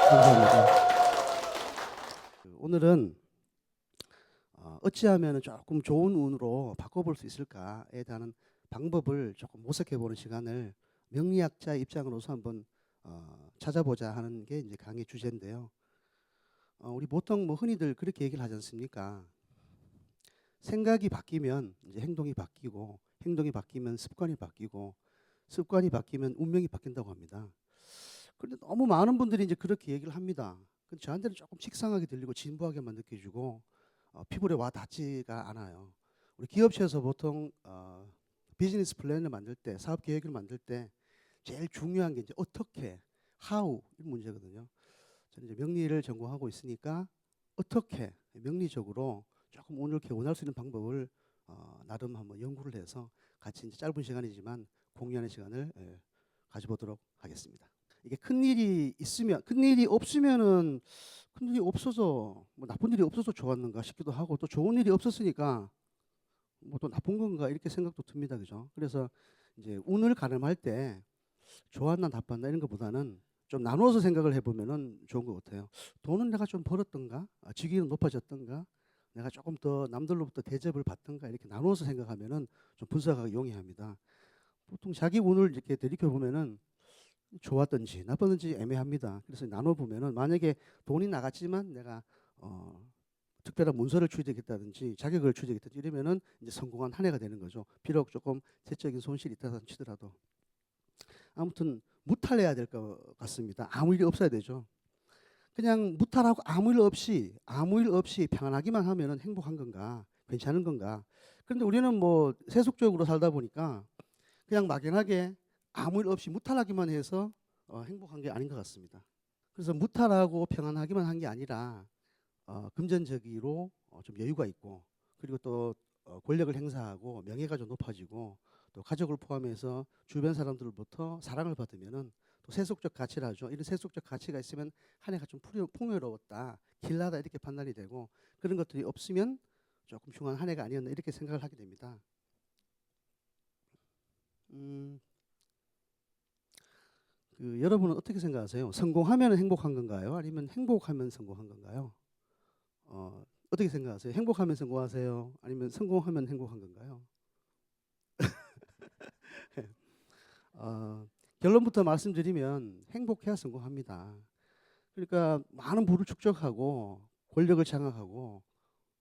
감사합니다. 오늘은 어찌하면 조금 좋은 운으로 바꿔볼 수 있을까에 대한 방법을 조금 모색해보는 시간을 명리학자 입장으로서 한번 찾아보자 하는 게 이제 강의 주제인데요. 우리 보통 뭐 흔히들 그렇게 얘기를 하지 않습니까? 생각이 바뀌면 이제 행동이 바뀌고, 행동이 바뀌면 습관이 바뀌고, 습관이 바뀌면 운명이 바뀐다고 합니다. 그런데 너무 많은 분들이 이제 그렇게 얘기를 합니다. 근데 저한테는 조금 식상하게 들리고 진부하게만 느껴지고 피부에 와 닿지가 않아요. 우리 기업체에서 보통 비즈니스 플랜을 만들 때, 사업 계획을 만들 때 제일 중요한 게 이제 어떻게, how 이 문제거든요. 저는 이제 명리를 전공하고 있으니까 어떻게 명리적으로 조금 운을 개원할 수 있는 방법을 나름 한번 연구를 해서 같이 이제 짧은 시간이지만 공유하는 시간을 가져보도록 하겠습니다. 이게 큰 일이 있으면, 큰 일이 없으면은 큰 일이 없어서 뭐 나쁜 일이 없어서 좋았는가 싶기도 하고, 또 좋은 일이 없었으니까 뭐 또 나쁜 건가 이렇게 생각도 듭니다. 그죠? 그래서 이제 운을 가늠할 때 좋았나 나빴나 이런 것보다는 좀 나눠서 생각을 해보면은 좋은 것 같아요. 돈은 내가 좀 벌었던가, 직위는 높아졌던가, 내가 조금 더 남들로부터 대접을 받던가 이렇게 나눠서 생각하면은 좀 분석하기 용이합니다. 보통 자기 운을 이렇게 들이켜 보면은 좋았든지 나빴든지 애매합니다. 그래서 나눠 보면은 만약에 돈이 나갔지만 내가 특별한 문서를 취득했다든지 자격을 취득했다든지 이러면은 이제 성공한 한 해가 되는 거죠. 비록 조금 재적인 손실이 있다고 치더라도. 아무튼 무탈해야 될 것 같습니다. 아무 일이 없어야 되죠. 그냥 무탈하고 아무 일 없이 평안하기만 하면은 행복한 건가? 괜찮은 건가? 그런데 우리는 뭐 세속적으로 살다 보니까 그냥 막연하게 아무 일 없이 무탈하기만 해서 행복한 게 아닌 것 같습니다. 그래서 무탈하고 평안하기만 한 게 아니라 금전적으로 좀 여유가 있고, 그리고 또 권력을 행사하고 명예가 좀 높아지고, 또 가족을 포함해서 주변 사람들로부터 사랑을 받으면은 또 세속적 가치라죠. 이런 세속적 가치가 있으면 한 해가 좀 풍요로웠다, 길나다 이렇게 판단이 되고, 그런 것들이 없으면 조금 흉한 한 해가 아니었나 이렇게 생각을 하게 됩니다. 음, 여러분은 어떻게 생각하세요? 성공하면 행복한 건가요? 아니면 행복하면 성공한 건가요? 어떻게 생각하세요? 행복하면 성공하세요? 아니면 성공하면 행복한 건가요? 어, 결론부터 말씀드리면 행복해야 성공합니다. 그러니까 많은 부를 축적하고 권력을 장악하고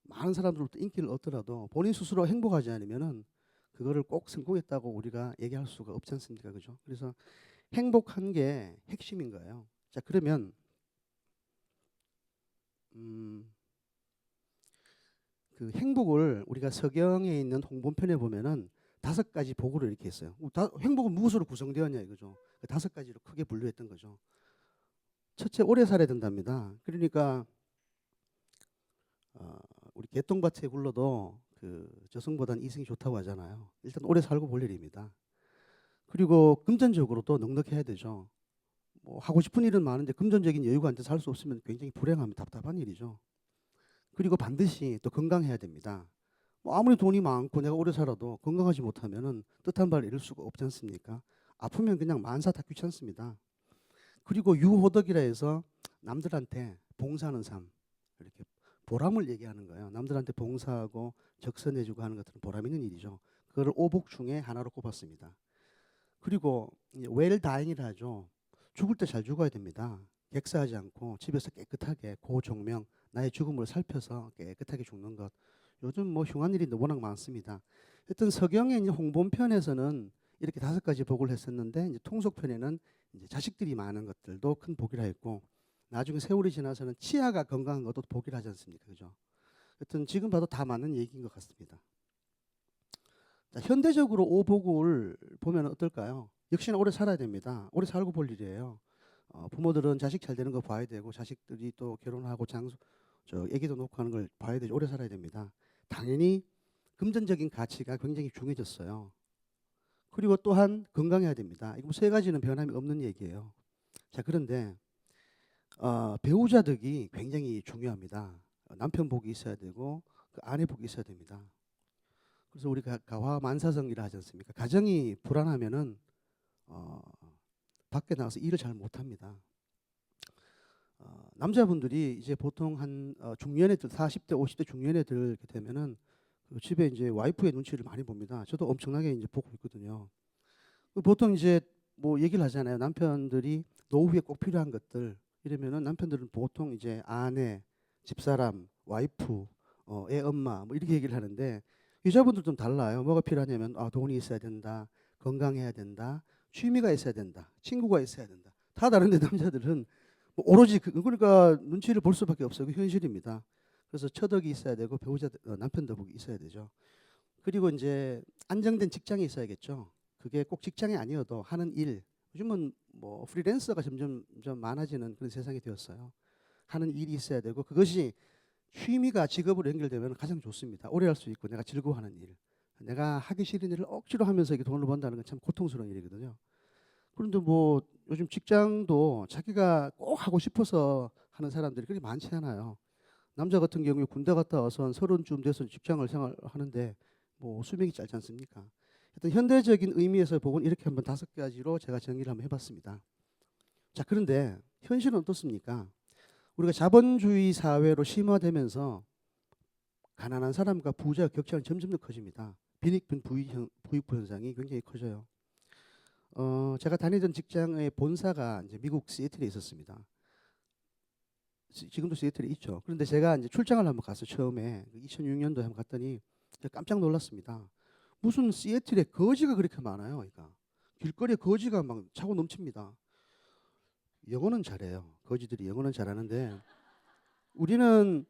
많은 사람들로부터 인기를 얻더라도 본인 스스로 행복하지 않으면은 그거를 꼭 성공했다고 우리가 얘기할 수가 없지 않습니까? 그죠? 그래서 행복한 게 핵심인 거예요. 자, 그러면 음, 그 행복을 우리가 서경에 있는 홍본편에 보면은 5가지 복으로 이렇게 했어요. 행복은 무엇으로 구성되었냐 이거죠. 그 5가지로 크게 분류했던 거죠. 첫째, 오래 살아야 된답니다. 그러니까 어, 우리 개똥밭에 굴러도 그 저승보다는 이승이 좋다고 하잖아요. 일단 오래 살고 볼 일입니다. 그리고 금전적으로도 넉넉해야 되죠. 뭐 하고 싶은 일은 많은데 금전적인 여유가 안 돼서 살 수 없으면 굉장히 불행하면 답답한 일이죠. 그리고 반드시 또 건강해야 됩니다. 뭐 아무리 돈이 많고 내가 오래 살아도 건강하지 못하면은 뜻한 바를 이룰 수가 없지 않습니까? 아프면 그냥 만사 다 귀찮습니다. 그리고 유호덕이라 해서 남들한테 봉사하는 삶, 이렇게 보람을 얘기하는 거예요. 남들한테 봉사하고 적선해주고 하는 것들은 보람 있는 일이죠. 그거를 오복 중에 하나로 꼽았습니다. 그리고 웰다잉이라 하죠. 죽을 때 잘 죽어야 됩니다. 객사하지 않고 집에서 깨끗하게 고종명 나의 죽음을 살펴서 깨끗하게 죽는 것. 요즘 뭐 흉한 일이 워낙 많습니다. 하여튼 서경의 이제 홍본편에서는 이렇게 5가지 복을 했었는데 이제 통속편에는 이제 자식들이 많은 것들도 큰 복이라 했고, 나중에 세월이 지나서는 치아가 건강한 것도 복이라 하지 않습니까? 그죠? 하여튼 지금 봐도 다 맞는 얘기인 것 같습니다. 자, 현대적으로 오복을 보면 어떨까요? 역시나 오래 살아야 됩니다. 오래 살고 볼 일이에요. 부모들은 자식 잘 되는 거 봐야 되고, 자식들이 또 결혼하고 애기도 놓고 하는 걸 봐야 되죠. 오래 살아야 됩니다. 당연히 금전적인 가치가 굉장히 중요해졌어요. 그리고 또한 건강해야 됩니다. 이거 3가지는 변함이 없는 얘기예요. 자, 그런데 배우자 덕이 굉장히 중요합니다. 남편 복이 있어야 되고 그 아내 복이 있어야 됩니다. 그래서 우리가 가화만사성이라 하지 않습니까? 가정이 불안하면은 밖에 나가서 일을 잘 못합니다. 남자분들이 이제 보통 한 중년에 40대 50대 중년에 들게 되면은 그 집에 이제 와이프의 눈치를 많이 봅니다. 저도 엄청나게 이제 보고 있거든요. 보통 이제 뭐 얘기를 하잖아요. 남편들이 노후에 꼭 필요한 것들 이러면은 남편들은 보통 이제 아내, 집사람, 와이프, 애 엄마 뭐 이렇게 얘기를 하는데 여자분들 좀 달라요. 뭐가 필요하냐면 돈이 있어야 된다, 건강해야 된다, 취미가 있어야 된다, 친구가 있어야 된다. 다 다른데 남자들은 뭐 오로지 그러니까 눈치를 볼 수밖에 없어요. 그 현실입니다. 그래서 처덕이 있어야 되고 배우자 남편 덕이 있어야 되죠. 그리고 이제 안정된 직장이 있어야겠죠. 그게 꼭 직장이 아니어도 하는 일. 요즘은 뭐 프리랜서가 점점 좀 많아지는 그런 세상이 되었어요. 하는 일이 있어야 되고 그것이 취미가 직업으로 연결되면 가장 좋습니다. 오래 할 수 있고 내가 즐거워하는 일. 내가 하기 싫은 일을 억지로 하면서 이게 돈을 번다는 건 참 고통스러운 일이거든요. 그런데 뭐 요즘 직장도 자기가 꼭 하고 싶어서 하는 사람들이 그렇게 많지 않아요. 남자 같은 경우에 군대 갔다 와서 30쯤 돼서 직장을 생활하는데 뭐 수명이 짧지 않습니까? 하여튼 현대적인 의미에서 보곤 이렇게 한번 5가지로 제가 정리를 한번 해봤습니다. 자, 그런데 현실은 어떻습니까? 우리가 자본주의 사회로 심화되면서 가난한 사람과 부자 격차는 점점 더 커집니다. 빈익빈 부익부 현상이 굉장히 커져요. 제가 다니던 직장의 본사가 이제 미국 시애틀에 있었습니다. 지금도 시애틀에 있죠. 그런데 제가 이제 출장을 한번 갔어요. 처음에 2006년도에 한번 갔더니 깜짝 놀랐습니다. 무슨 시애틀에 거지가 그렇게 많아요. 그러니까 길거리에 거지가 막 차고 넘칩니다. 영어는 잘해요. 거지들이 영어는 잘하는데 우리는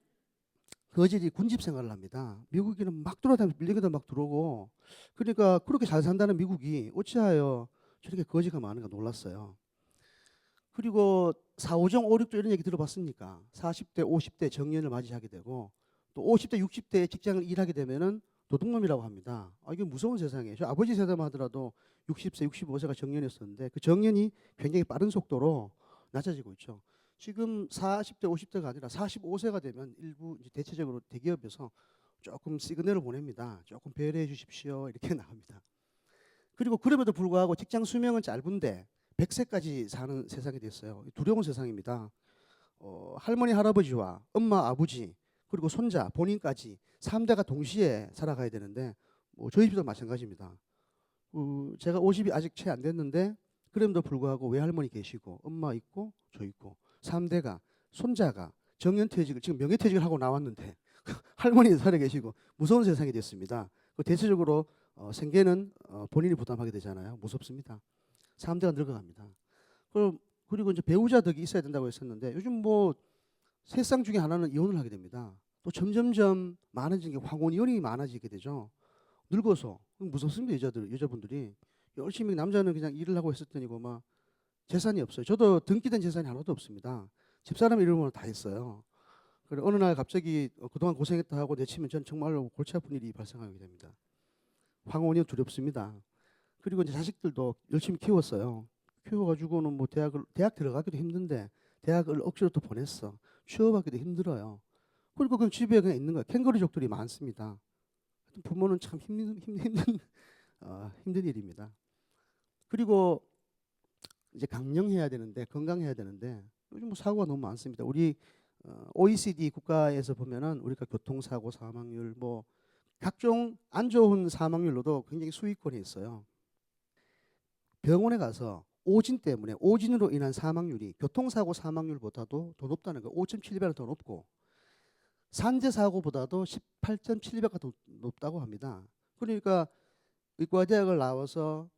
거지들이 군집 생활을 합니다. 미국인은 막 돌아다니면서 빌딩에도 막 들어오고 그러니까 그렇게 잘 산다는 미국이 어찌하여 저렇게 거지가 많은가 놀랐어요. 그리고 4, 5정 5, 6조 이런 얘기 들어봤습니까? 40대, 50대 정년을 맞이하게 되고 또 50대, 60대에 직장을 일하게 되면은 도둑놈이라고 합니다. 이게 무서운 세상이에요. 저 아버지 세대만 하더라도 60세, 65세가 정년이었었는데 그 정년이 굉장히 빠른 속도로 낮아지고 있죠. 지금 40대, 50대가 아니라 45세가 되면 일부 이제 대체적으로 대기업에서 조금 시그널을 보냅니다. 조금 배려해 주십시오. 이렇게 나옵니다. 그리고 그럼에도 불구하고 직장 수명은 짧은데 100세까지 사는 세상이 됐어요. 두려운 세상입니다. 할머니 할아버지와 엄마 아버지 그리고 손자 본인까지 3대가 동시에 살아가야 되는데 뭐 저희 집도 마찬가지입니다. 제가 50이 아직 채 안 됐는데 그럼에도 불구하고 외할머니 계시고 엄마 있고 저 있고 3대가 손자가 정년퇴직을 지금 명예퇴직을 하고 나왔는데 할머니 살아 계시고 무서운 세상이 됐습니다. 대체적으로 생계는 본인이 부담하게 되잖아요. 무섭습니다. 3대가 늙어갑니다. 그리고 이제 배우자 덕이 있어야 된다고 했었는데 요즘 뭐 세 쌍 중에 하나는 이혼을 하게 됩니다. 또 점점점 많아진 게 황혼이혼이 많아지게 되죠. 늙어서 무섭습니다. 여자분들이 열심히 남자는 그냥 일을 하고 있었더니고 막 재산이 없어요. 저도 등기된 재산이 하나도 없습니다. 집사람 이름으로 다 했어요. 그래 어느 날 갑자기 그동안 고생했다 하고 내치면 저는 정말로 골치 아픈 일이 발생하게 됩니다. 황혼이 두렵습니다. 그리고 이제 자식들도 열심히 키웠어요. 키워가지고는 뭐 대학 들어가기도 힘든데 대학을 억지로 또 보냈어. 취업하기도 힘들어요. 그리고 그냥 집에 그냥 있는 거예요. 캥거루족들이 많습니다. 부모는 참 힘든 일입니다. 그리고 이제 강령해야 되는데 건강해야 되는데 요즘 뭐 사고가 너무 많습니다. 우리 OECD 국가에서 보면은 우리가 교통사고 사망률 뭐 각종 안 좋은 사망률로도 굉장히 수위권에 있어요. 병원에 가서 오진 때문에 오진으로 인한 사망률이 교통사고 사망률보다도 더 높다는 거. 5.7배가 더 높고 산재 사고보다도 18.7배가 더 높다고 합니다. 그러니까 의과대학을 나와서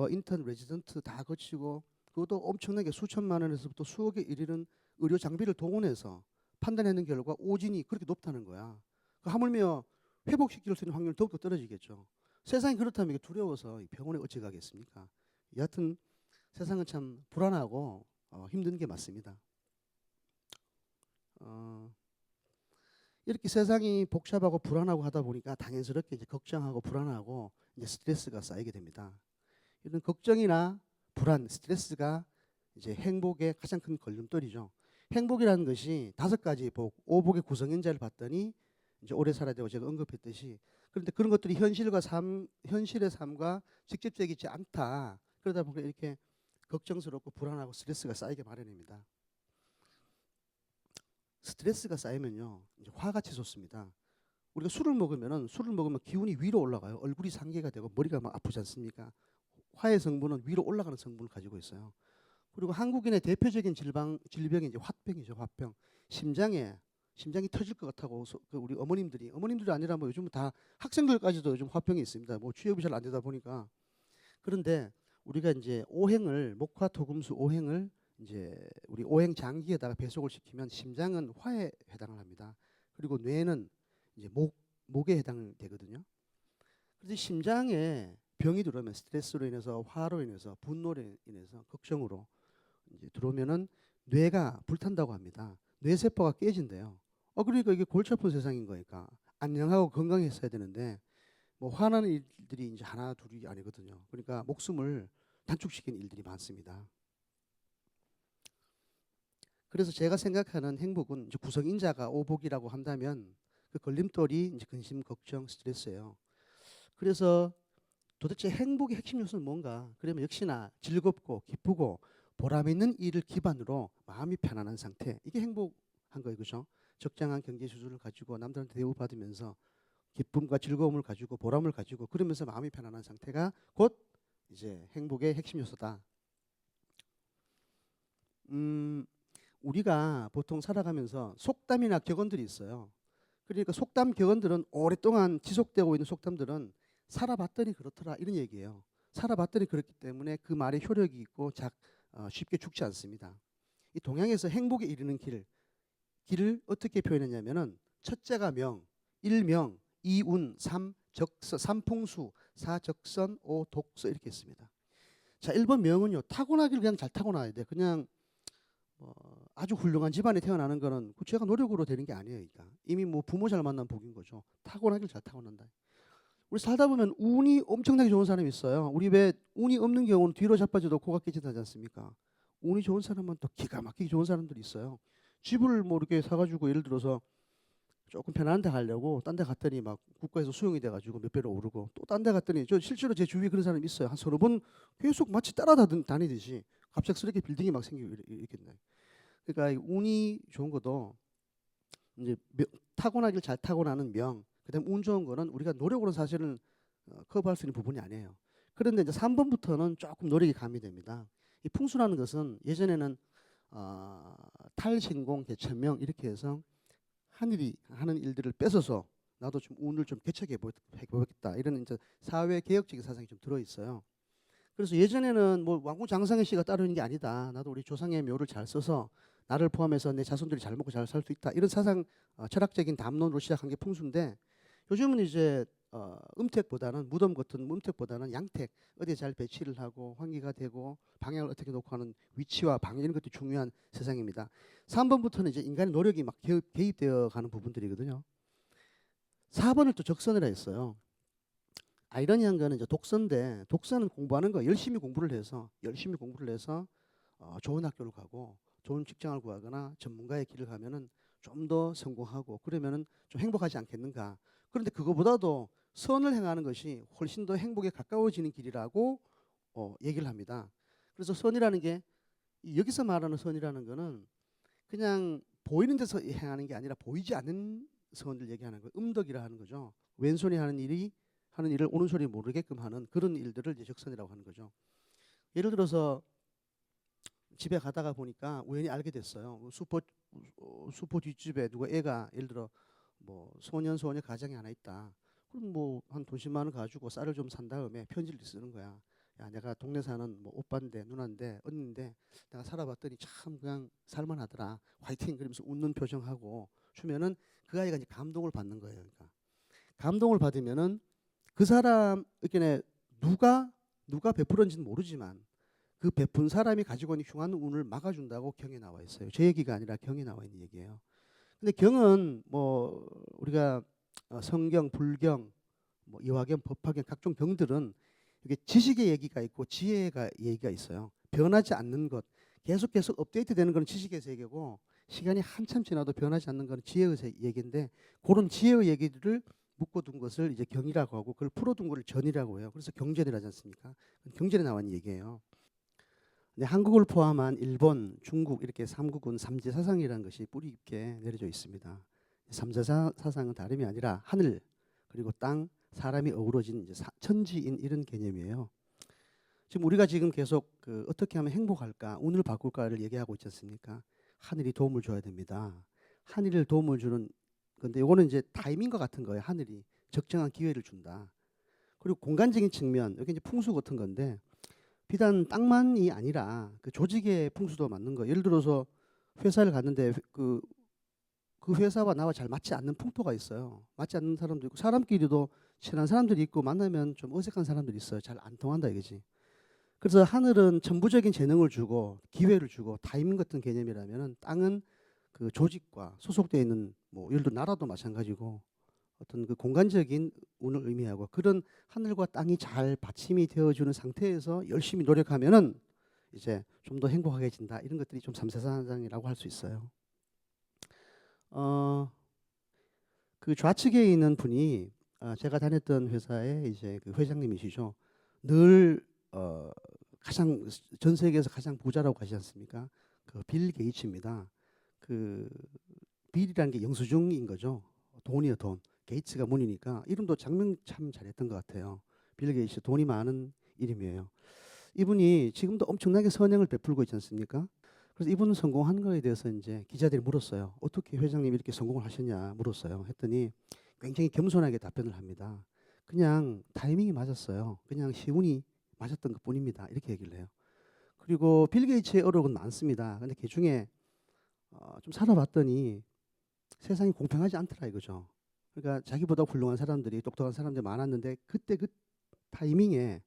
인턴 레지던트 다 거치고 그것도 엄청나게 수천만 원에서부터 수억에 이르는 의료 장비를 동원해서 판단하는 결과 오진이 그렇게 높다는 거야. 하물며 회복시킬 수 있는 확률이 더욱더 떨어지겠죠. 세상이 그렇다면 이게 두려워서 병원에 어찌 가겠습니까? 여하튼 세상은 참 불안하고 힘든 게 맞습니다. 이렇게 세상이 복잡하고 불안하고 하다 보니까 당연스럽게 이제 걱정하고 불안하고 이제 스트레스가 쌓이게 됩니다. 이런 걱정이나 불안, 스트레스가 이제 행복의 가장 큰 걸림돌이죠. 행복이라는 것이 5가지 복, 오복의 구성연자를 봤더니 이제 오래 살아야 되고 제가 언급했듯이 그런데 그런 것들이 현실의 삶과 직접적이지 않다. 그러다 보니까 이렇게 걱정스럽고 불안하고 스트레스가 쌓이게 마련입니다. 스트레스가 쌓이면요, 이제 화가 치솟습니다. 우리가 술을 먹으면 기운이 위로 올라가요. 얼굴이 상기가 되고 머리가 막 아프지 않습니까? 화의 성분은 위로 올라가는 성분을 가지고 있어요. 그리고 한국인의 대표적인 질병이 이제 화병이죠. 화병. 심장이 터질 것 같다고 그 우리 어머님들이 아니라 뭐 요즘 다 학생들까지도 요즘 화병이 있습니다. 뭐 취업이 잘 안 되다 보니까. 그런데 우리가 이제 목화토금수 오행을 이제 우리 오행 장기에다가 배속을 시키면 심장은 화에 해당을 합니다. 그리고 뇌는 이제 목에 해당되거든요. 그래서 심장에 병이 들어오면 스트레스로 인해서 화로 인해서 분노로 인해서 걱정으로 이제 들어오면은 뇌가 불탄다고 합니다. 뇌세포가 깨진대요. 그러니까 이게 골치 아픈 세상인 거니까 안녕하고 건강했어야 되는데 뭐 화나는 일들이 이제 하나 둘이 아니거든요. 그러니까 목숨을 단축시키는 일들이 많습니다. 그래서 제가 생각하는 행복은 이제 구성인자가 오복이라고 한다면 그 걸림돌이 이제 근심, 걱정, 스트레스예요. 그래서 도대체 행복의 핵심 요소는 뭔가? 그러면 역시나 즐겁고 기쁘고 보람 있는 일을 기반으로 마음이 편안한 상태. 이게 행복한 거예요. 그죠? 적당한 경제 수준을 가지고 남들한테 대우받으면서 기쁨과 즐거움을 가지고 보람을 가지고 그러면서 마음이 편안한 상태가 곧 이제 행복의 핵심 요소다. 우리가 보통 살아가면서 속담이나 격언들이 있어요. 그러니까 속담 격언들은 오랫동안 지속되고 있는 속담들은 살아봤더니 그렇더라 이런 얘기예요. 살아봤더니 그렇기 때문에 그 말에 효력이 있고 쉽게 죽지 않습니다. 이 동양에서 행복에 이르는 길을 어떻게 표현했냐면은 첫째가 명, 일명, 이운, 삼적서, 삼풍수, 사적선, 오독서 이렇게 했습니다. 자, 1번 명은요. 타고나기를 그냥 잘 타고나야 돼. 그냥 아주 훌륭한 집안에 태어나는 거는 제가 노력으로 되는 게 아니에요. 그러니까 이미 뭐 부모 잘 만난 복인 거죠. 타고나기를 잘 타고난다. 우리 살다 보면 운이 엄청나게 좋은 사람이 있어요. 우리 왜 운이 없는 경우는 뒤로 자빠져도 코가 깨진다지 않습니까? 운이 좋은 사람은 또 기가 막히게 좋은 사람들이 있어요. 집을 뭐 이렇게 사가지고 예를 들어서 조금 편안한 데 가려고 딴 데 갔더니 막 국가에서 수용이 돼가지고 몇 배로 오르고 또 딴 데 갔더니 저 실제로 제 주위에 그런 사람이 있어요. 한 서너 번 계속 마치 따라다니듯이 갑작스럽게 빌딩이 막 생기고 이렇겠네. 그러니까 운이 좋은 것도 이제 타고나길 잘 타고나는 명, 그다음 운 좋은 거는 우리가 노력으로 사실은 커버할 수 있는 부분이 아니에요. 그런데 이제 3번부터는 조금 노력이 가미됩니다. 이 풍수라는 것은 예전에는 탈신공, 개천명 이렇게 해서 하늘이 하는 일들을 뺏어서 나도 좀 운을 좀 개척해 보겠다 이런 이제 사회 개혁적인 사상이 좀 들어 있어요. 그래서 예전에는 뭐 왕후 장상의 씨가 따르는 게 아니다. 나도 우리 조상의 묘를 잘 써서 나를 포함해서 내 자손들이 잘 먹고 잘 살 수 있다. 이런 사상 철학적인 담론으로 시작한 게 풍수인데 요즘은 이제 음택보다는 무덤 같은 음택보다는 양택 어디에 잘 배치를 하고 환기가 되고 방향을 어떻게 놓고 하는 위치와 방향 이런 것도 중요한 세상입니다. 3번부터는 이제 인간의 노력이 막 개입되어 가는 부분들이거든요. 4번을 또 적선이라 했어요. 아이러니한 거는 이제 독서인데 독서는 공부하는 거 열심히 공부를 해서 좋은 학교를 가고 좋은 직장을 구하거나 전문가의 길을 가면은 좀 더 성공하고 그러면은 좀 행복하지 않겠는가. 그런데 그거보다도 선을 행하는 것이 훨씬 더 행복에 가까워지는 길이라고 얘기를 합니다. 그래서 선이라는 게 여기서 말하는 선이라는 거는 그냥 보이는 데서 행하는 게 아니라 보이지 않는 선을 얘기하는 거예요. 음덕이라 하는 거죠. 왼손이 하는 일을 오른손이 모르게끔 하는 그런 일들을 이제 적선이라고 하는 거죠. 예를 들어서 집에 가다가 보니까 우연히 알게 됐어요. 수포 뒷집에 누가 애가 예를 들어 뭐 소녀 가정이 하나 있다. 그럼 뭐 한 돈 10만 원 가지고 쌀을 좀 산 다음에 편지를 쓰는 거야. 야, 내가 동네 사는 뭐 오빠인데 누나인데 언니인데 내가 살아봤더니 참 그냥 살만하더라. 화이팅 그러면서 웃는 표정하고 주면은 그 아이가 이제 감동을 받는 거예요. 그러니까 감동을 받으면은 그 사람에게 누가 베풀었는지는 모르지만 그 베푼 사람이 가지고 있는 흉한 운을 막아준다고 경에 나와 있어요. 제 얘기가 아니라 경에 나와 있는 얘기예요. 근데 경은 뭐 우리가 성경, 불경, 뭐 이화경, 법화경 각종 경들은 이게 지식의 얘기가 있고 지혜가 얘기가 있어요. 변하지 않는 것, 계속 업데이트되는 건 지식의 세계고 시간이 한참 지나도 변하지 않는 건 지혜의 얘기인데 그런 지혜의 얘기들을 묶어둔 것을 이제 경이라고 하고 그걸 풀어둔 것을 전이라고 해요. 그래서 경전이라지 않습니까? 경전에 나온 얘기예요. 근데 한국을 포함한 일본, 중국 이렇게 3국은 삼재 사상이라는 것이 뿌리 깊게 내려져 있습니다. 삼재 사상은 다름이 아니라 하늘 그리고 땅, 사람이 어우러진 이제 천지인 이런 개념이에요. 지금 우리가 지금 계속 어떻게 하면 행복할까, 운을 바꿀까를 얘기하고 있지 않습니까? 하늘이 도움을 줘야 됩니다. 하늘을 도움을 주는 건데 이거는 이제 타이밍과 같은 거예요. 하늘이 적정한 기회를 준다. 그리고 공간적인 측면, 여기 이제 풍수 같은 건데 비단 땅만이 아니라 그 조직의 풍수도 맞는 거예요. 예를 들어서 회사를 갔는데 그 회사와 나와 잘 맞지 않는 풍토가 있어요. 맞지 않는 사람도 있고 사람끼리도 친한 사람들이 있고 만나면 좀 어색한 사람들이 있어요. 잘 안 통한다 이거지. 그래서 하늘은 천부적인 재능을 주고 기회를 주고 타이밍 같은 개념이라면은 땅은 그 조직과 소속되어 있는 뭐 예를 들어 나라도 마찬가지고 어떤 그 공간적인 운을 의미하고 그런 하늘과 땅이 잘 받침이 되어주는 상태에서 열심히 노력하면은 이제 좀 더 행복하게진다 이런 것들이 좀 삼세사상이라고 할 수 있어요. 그 좌측에 있는 분이 제가 다녔던 회사의 이제 그 회장님이시죠. 늘 가장 전 세계에서 가장 부자라고 하지 않습니까? 그 빌 게이츠입니다. 그 빌이라는 게 영수증인 거죠. 돈이요 돈. 게이츠가 문이니까 이름도 장명 참 잘했던 것 같아요. 빌 게이츠 돈이 많은 이름이에요. 이분이 지금도 엄청나게 선행을 베풀고 있지 않습니까? 그래서 이분은 성공한 거에 대해서 이제 기자들이 물었어요. 어떻게 회장님이 이렇게 성공을 하셨냐 물었어요. 했더니 굉장히 겸손하게 답변을 합니다. 그냥 타이밍이 맞았어요. 그냥 시운이 맞았던 것 뿐입니다. 이렇게 얘기를 해요. 그리고 빌 게이츠의 어록은 많습니다. 근데 그 중에 좀 살아봤더니 세상이 공평하지 않더라 이거죠. 그러니까 자기보다 훌륭한 사람들이 똑똑한 사람들이 많았는데 그때 그 타이밍에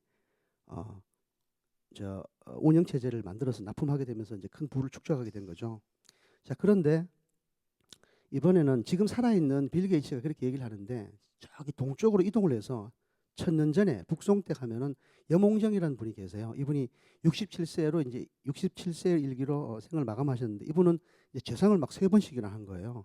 운영 체제를 만들어서 납품하게 되면서 이제 큰 부를 축적하게 된 거죠. 자, 그런데 이번에는 지금 살아있는 빌 게이츠가 그렇게 얘기를 하는데 저기 동쪽으로 이동을 해서 1000년 전에 북송댁 하면은 염홍정이라는 분이 계세요. 이분이 67세로 이제 67세 일기로 생을 마감하셨는데 이분은 이제 재상을 막 3번씩이나 한 거예요.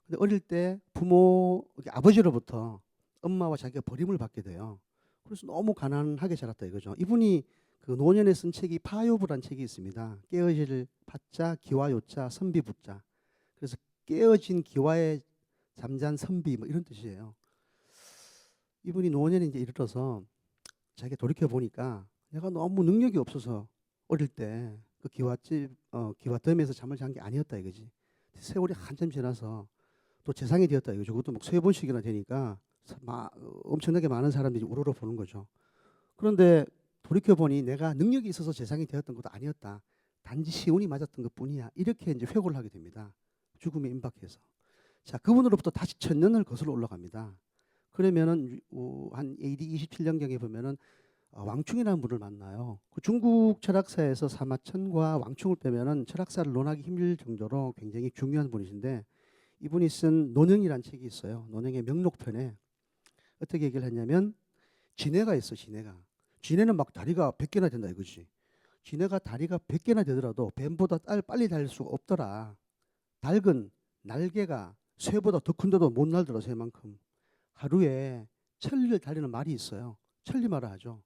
근데 어릴 때 부모 아버지로부터 엄마와 자기가 버림을 받게 돼요. 그래서 너무 가난하게 자랐다 이거죠. 이분이 그 노년에 쓴 책이 파요브란 책이 있습니다. 깨어질 파자 기와요자 선비부자. 그래서 깨어진 기와에 잠잔 선비 뭐 이런 뜻이에요. 이분이 노년에 이제 이르러서 자기가 돌이켜 보니까 내가 너무 능력이 없어서 어릴 때 그 기와댐에서 잠을 잔 게 아니었다 이거지. 세월이 한참 지나서 또 재상이 되었다 이거죠. 그것도 막 3번씩이나 되니까 엄청나게 많은 사람들이 우러러 보는 거죠. 그런데 돌이켜 보니 내가 능력이 있어서 재상이 되었던 것도 아니었다. 단지 시운이 맞았던 것뿐이야. 이렇게 이제 회고를 하게 됩니다. 죽음에 임박해서. 자, 그분으로부터 다시 1000년을 거슬러 올라갑니다. 그러면은 한 AD 27년경에 보면은 왕충이라는 분을 만나요. 그 중국 철학사에서 사마천과 왕충을 빼면은 철학사를 논하기 힘들 정도로 굉장히 중요한 분이신데 이분이 쓴 논형이라는 책이 있어요. 논형의 명록편에 어떻게 얘기를 했냐면 지네가 있어. 지네는 막 다리가 100개나 된다 이거지. 지네가 다리가 100개나 되더라도 뱀보다 빨리 달 수가 없더라. 닭은 날개가 쇠보다 더 큰데도 못 날더라. 쇠만큼. 하루에 천리를 달리는 말이 있어요. 천리말을 하죠.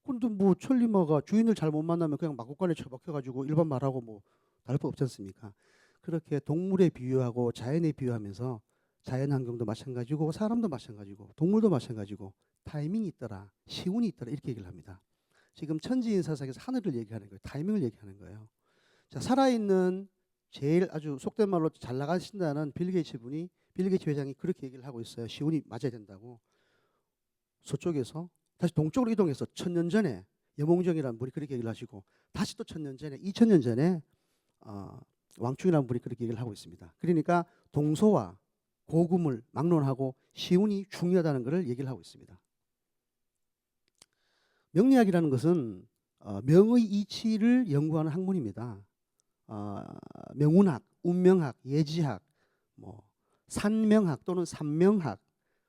근데 뭐 천리마가 주인을 잘 못 만나면 그냥 막국간에 처박혀가지고 일반 말하고 뭐 다를 거 없지 않습니까? 그렇게 동물에 비유하고 자연에 비유하면서 자연환경도 마찬가지고 사람도 마찬가지고 동물도 마찬가지고 타이밍이 있더라. 시운이 있더라. 이렇게 얘기를 합니다. 지금 천지인 사상에서 하늘을 얘기하는 거예요. 타이밍을 얘기하는 거예요. 자, 살아있는 제일 아주 속된 말로 잘 나가신다는 빌 게이츠 분이 빌 게이츠 회장이 그렇게 얘기를 하고 있어요. 시운이 맞아야 된다고. 서쪽에서 다시 동쪽으로 이동해서 1000년 전에 염홍정이라는 분이 그렇게 얘기를 하시고 다시 또 1000년 전에 2000년 전에 왕충이라는 분이 그렇게 얘기를 하고 있습니다. 그러니까 동서와 고금을 막론하고 시운이 중요하다는 것을 얘기를 하고 있습니다. 명리학이라는 것은 명의 이치를 연구하는 학문입니다. 명운학, 운명학, 예지학, 뭐 산명학 또는 산명학,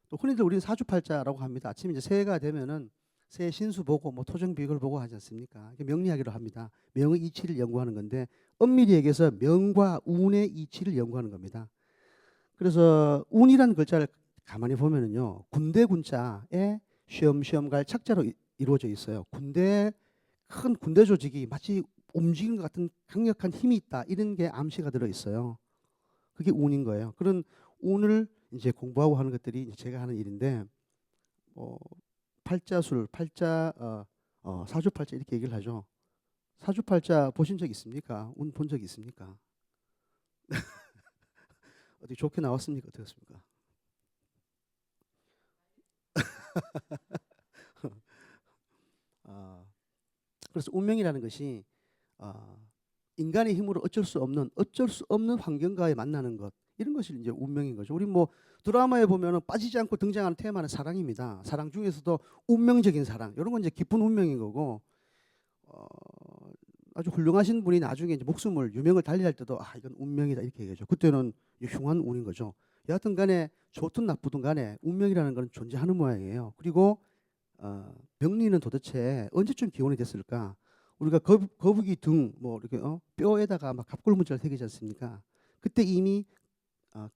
또 흔히들 우리는 사주팔자라고 합니다. 아침에 이제 새해가 되면은 새해 신수 보고 뭐 토정 비극을 보고 하지 않습니까? 이게 명리학이라고 합니다. 명의 이치를 연구하는 건데 엄밀히 얘기해서 명과 운의 이치를 연구하는 겁니다. 그래서 운이라는 글자를 가만히 보면은요, 군대 군자에 쉬엄쉬엄 갈 착자로 이루어져 있어요. 군대 큰 군대 조직이 마치 움직이는 것 같은 강력한 힘이 있다. 이런 게 암시가 들어 있어요. 그게 운인 거예요. 그런 운을 이제 공부하고 하는 것들이 이제 제가 하는 일인데 팔자술, 사주팔자 이렇게 얘기를 하죠. 사주팔자 보신 적 있습니까? 운 본 적 있습니까? 어떻게 좋게 나왔습니까? 어떻습니까? 아, 그래서 운명이라는 것이 아, 인간의 힘으로 어쩔 수 없는 환경과에 만나는 것 이런 것이 이제 운명인 거죠. 우리 뭐 드라마에 보면은 빠지지 않고 등장하는 테마는 사랑입니다. 사랑 중에서도 운명적인 사랑 이런 건 이제 깊은 운명인 거고 어, 아주 훌륭하신 분이 나중에 이제 목숨을 유명을 달리할 때도 아 이건 운명이다 이렇게 얘기하죠. 그때는 흉한 운인 거죠. 여하튼간에 좋든 나쁘든 간에 운명이라는 건 존재하는 모양이에요. 그리고 병리는 도대체 언제쯤 기원이 됐을까? 우리가 거북이 등 뭐 이렇게 뼈에다가 막 갑골문자를 새기지 않습니까? 그때 이미 어,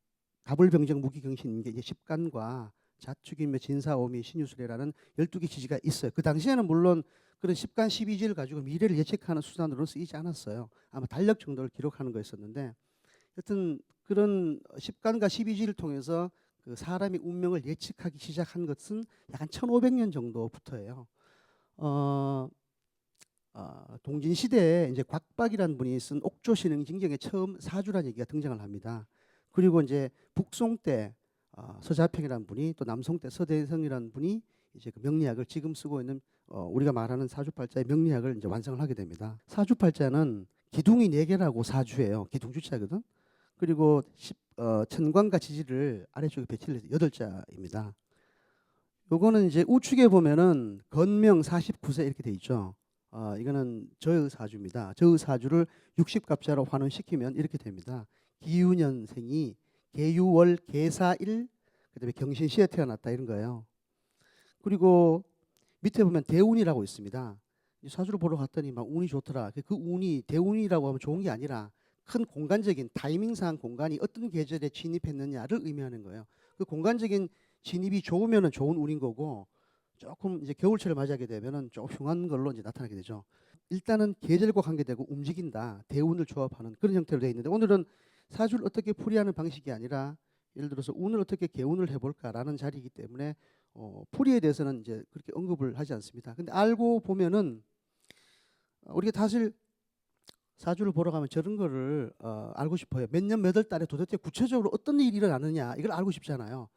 갑을병정 무기경신 게 이제 십간과 자축인묘 진사오미 신유술래라는 12개 지지가 있어요. 그 당시에는 물론 그런 십간 12지를 가지고 미래를 예측하는 수단으로 쓰이지 않았어요. 아마 달력 정도를 기록하는 거였었는데 여튼 그런 십간과 12지를 통해서 그 사람의 운명을 예측하기 시작한 것은 약 한 1500년 정도부터예요. 동진 시대에 이제 곽박이라는 분이 쓴 옥조신흥징경에 처음 사주라는 얘기가 등장을 합니다. 그리고 이제 북송 때 서자평이라는 분이 또 남송 때 서대성이라는 분이 이제 그 명리학을 지금 쓰고 있는 우리가 말하는 사주팔자의 명리학을 이제 완성을 하게 됩니다. 사주팔자는 기둥이 4개라고 사주예요. 기둥주자거든. 그리고 천관과 지지를 아래쪽에 배치를 해서 8자입니다. 요거는 이제 우측에 보면은 건명 49세 이렇게 돼 있죠. 이거는 저의 사주입니다. 저의 사주를 60갑자로 환원시키면 이렇게 됩니다. 기유년생이 계유월 계사일 그다음에 경신시에 태어났다 이런 거예요. 그리고 밑에 보면 대운이라고 있습니다. 이 사주를 보러 갔더니 막 운이 좋더라. 그 운이 대운이라고 하면 좋은 게 아니라 큰 공간적인 타이밍상 공간이 어떤 계절에 진입했느냐를 의미하는 거예요. 그 공간적인 진입이 좋으면은 좋은 운인 거고 조금 이제 겨울철을 맞이하게 되면은 좀 흉한 걸로 이제 나타나게 되죠. 일단은 계절과 관계되고 움직인다. 대운을 조합하는 그런 형태로 되어 있는데 오늘은 사주를 어떻게 풀이하는 방식이 아니라 예를 들어서 운을 어떻게 개운을 해볼까라는 자리이기 때문에 풀이에 대해서는 이제 그렇게 언급을 하지 않습니다. 근데 알고 보면은 우리가 사실 사주를 보러 가면 저런 거를 알고 싶어요. 몇 년 몇 월 달에 도대체 구체적으로 어떤 일이 일어나느냐 이걸 알고 싶잖아요.